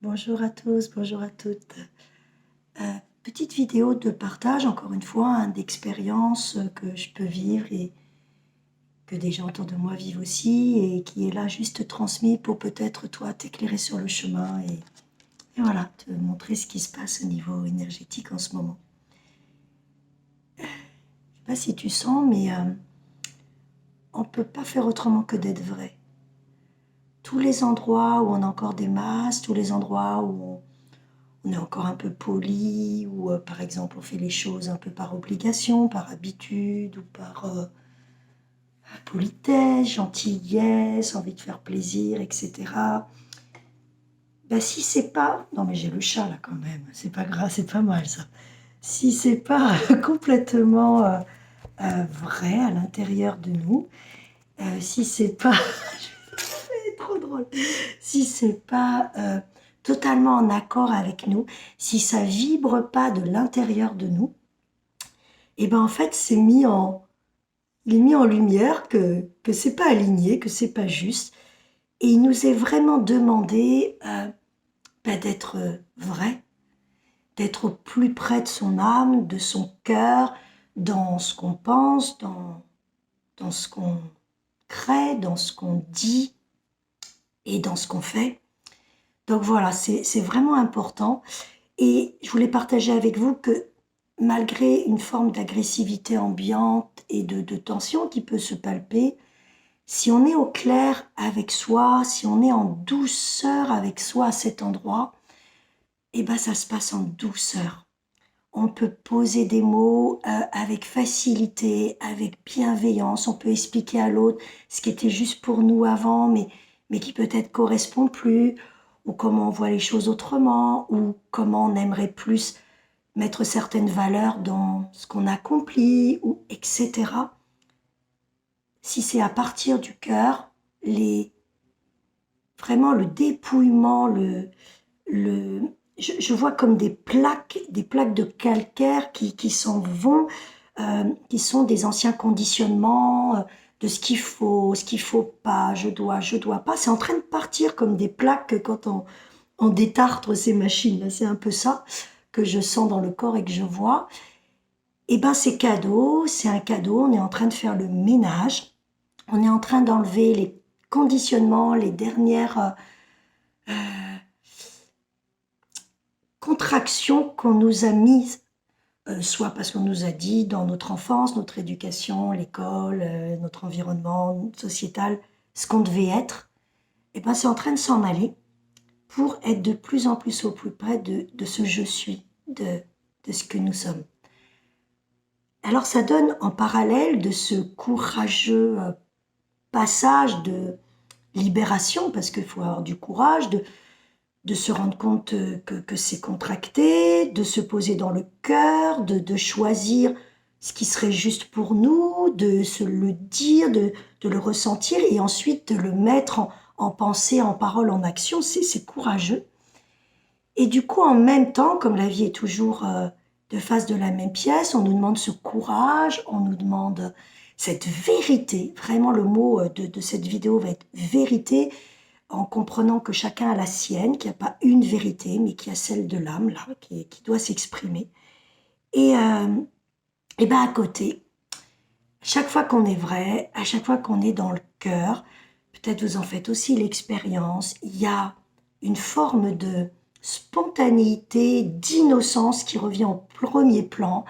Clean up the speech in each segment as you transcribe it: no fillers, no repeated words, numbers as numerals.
Bonjour à tous, bonjour à toutes. Petite vidéo de partage, encore une fois, hein, d'expériences que je peux vivre et que des gens autour de moi vivent aussi et qui est là juste transmis pour peut-être toi t'éclairer sur le chemin et voilà, te montrer ce qui se passe au niveau énergétique en ce moment. Je sais pas si tu sens, mais on ne peut pas faire autrement que d'être vrai. Tous les endroits où on a encore des masques, tous les endroits où on est encore un peu poli, ou par exemple on fait les choses un peu par obligation, par habitude, ou par politesse, gentillesse, envie de faire plaisir, etc. Ben, si c'est pas... Non mais j'ai le chat là quand même, c'est pas grave, c'est pas mal ça. Si c'est pas complètement vrai à l'intérieur de nous, si c'est pas... c'est trop drôle. Si c'est pas totalement en accord avec nous, si ça vibre pas de l'intérieur de nous, et ben en fait il est mis en lumière que c'est pas aligné, que c'est pas juste, et il nous est vraiment demandé ben, d'être vrai, d'être au plus près de son âme, de son cœur, dans ce qu'on pense, dans ce qu'on crée, dans ce qu'on dit et dans ce qu'on fait. Donc voilà, c'est vraiment important. Et je voulais partager avec vous que malgré une forme d'agressivité ambiante et de tension qui peut se palper, si on est au clair avec soi, si on est en douceur avec soi à cet endroit, eh ben ça se passe en douceur. On peut poser des mots avec facilité, avec bienveillance. On peut expliquer à l'autre ce qui était juste pour nous avant, mais qui peut-être correspond plus, ou comment on voit les choses autrement, ou comment on aimerait plus mettre certaines valeurs dans ce qu'on accomplit, ou etc. Si c'est à partir du cœur, vraiment le dépouillement, le, je vois comme des plaques de calcaire qui s'en vont, qui sont des anciens conditionnements de ce qu'il faut pas, je dois pas. C'est en train de partir comme des plaques quand on détartre ces machines. C'est un peu ça que je sens dans le corps et que je vois. Et ben c'est cadeau, c'est un cadeau. On est en train de faire le ménage. On est en train d'enlever les conditionnements, les dernières contractions qu'on nous a mises, soit parce qu'on nous a dit dans notre enfance, notre éducation, l'école, notre environnement sociétal, ce qu'on devait être. Et ben c'est en train de s'en aller pour être de plus en plus au plus près de ce je suis, de ce que nous sommes. Alors ça donne en parallèle de ce courageux passage de libération, parce qu'il faut avoir du courage, de se rendre compte que c'est contracté, de se poser dans le cœur, de choisir ce qui serait juste pour nous, de se le dire, de le ressentir et ensuite de le mettre en pensée, en parole, en action. C'est courageux. Et du coup, en même temps, comme la vie est toujours de face de la même pièce, on nous demande ce courage, on nous demande cette vérité. Vraiment, le mot de cette vidéo va être vérité, en comprenant que chacun a la sienne, qu'il n'y a pas une vérité, mais qu'il y a celle de l'âme, là, qui doit s'exprimer. Et ben à côté, chaque fois qu'on est vrai, à chaque fois qu'on est dans le cœur, peut-être vous en faites aussi l'expérience, il y a une forme de spontanéité, d'innocence qui revient au premier plan,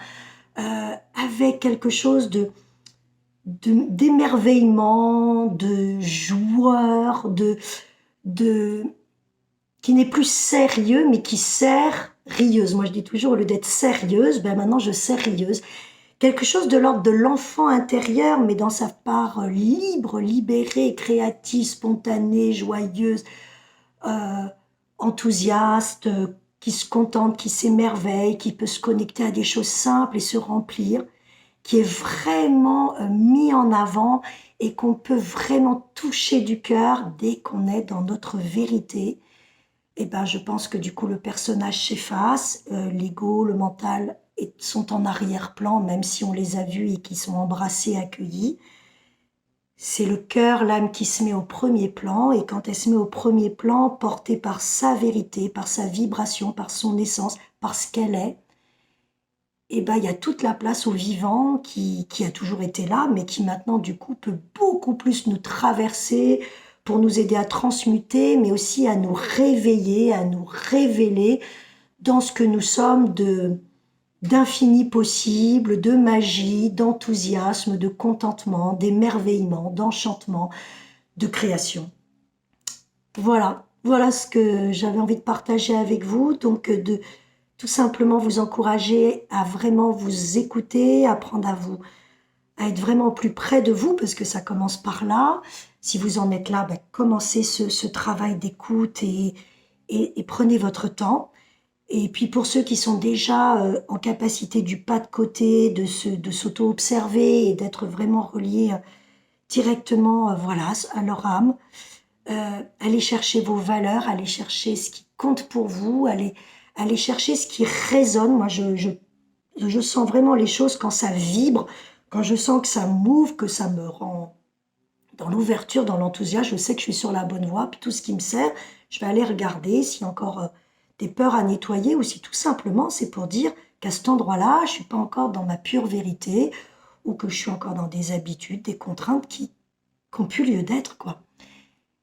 avec quelque chose d'émerveillement, de joueur, de qui n'est plus sérieux, mais qui sert rieuse. Moi, je dis toujours, au lieu d'être sérieuse, ben maintenant, je sers rieuse. Quelque chose de l'ordre de l'enfant intérieur, mais dans sa part libre, libérée, créative, spontanée, joyeuse, euh, enthousiaste, qui se contente, qui s'émerveille, qui peut se connecter à des choses simples et se remplir, qui est vraiment mis en avant et qu'on peut vraiment toucher du cœur dès qu'on est dans notre vérité. Et ben, je pense que du coup, le personnage s'efface, l'ego, le mental sont en arrière-plan, même si on les a vus et qu'ils sont embrassés, accueillis. C'est le cœur, l'âme qui se met au premier plan, et quand elle se met au premier plan, portée par sa vérité, par sa vibration, par son essence, par ce qu'elle est, et ben il y a toute la place au vivant qui a toujours été là, mais qui maintenant du coup peut beaucoup plus nous traverser pour nous aider à transmuter, mais aussi à nous réveiller, à nous révéler dans ce que nous sommes d'infini possible, de magie, d'enthousiasme, de contentement, d'émerveillement, d'enchantement, de création. Voilà, voilà ce que j'avais envie de partager avec vous. Donc, de tout simplement vous encourager à vraiment vous écouter, apprendre à être vraiment plus près de vous, parce que ça commence par là. Si vous en êtes là, ben, commencez ce travail d'écoute et prenez votre temps. Et puis pour ceux qui sont déjà en capacité du pas de côté, de s'auto-observer et d'être vraiment reliés directement voilà, à leur âme, allez chercher vos valeurs, allez chercher ce qui compte pour vous, allez chercher ce qui résonne. Moi, je sens vraiment les choses quand ça vibre, quand je sens que ça m'ouvre, que ça me rend dans l'ouverture, dans l'enthousiasme, je sais que je suis sur la bonne voie, puis tout ce qui me sert, je vais aller regarder s'il y a encore des peurs à nettoyer ou si tout simplement c'est pour dire qu'à cet endroit-là, je suis pas encore dans ma pure vérité ou que je suis encore dans des habitudes, des contraintes qui n'ont plus lieu d'être, quoi.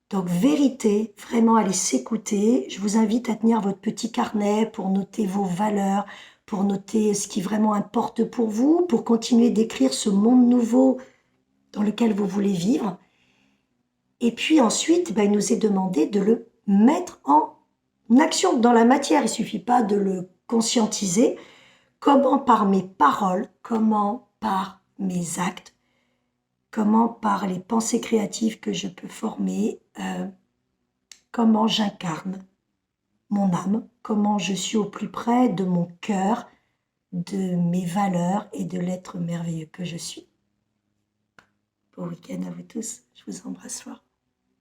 Donc, vérité, vraiment aller s'écouter. Je vous invite à tenir votre petit carnet pour noter vos valeurs, pour noter ce qui vraiment importe pour vous, pour continuer d'écrire ce monde nouveau dans lequel vous voulez vivre. Et puis ensuite, ben, il nous est demandé de le mettre en action dans la matière. Il ne suffit pas de le conscientiser. Comment par mes paroles, comment par mes actes, comment par les pensées créatives que je peux former, comment j'incarne mon âme, comment je suis au plus près de mon cœur, de mes valeurs et de l'être merveilleux que je suis. Bon week-end à vous tous, je vous embrasse fort.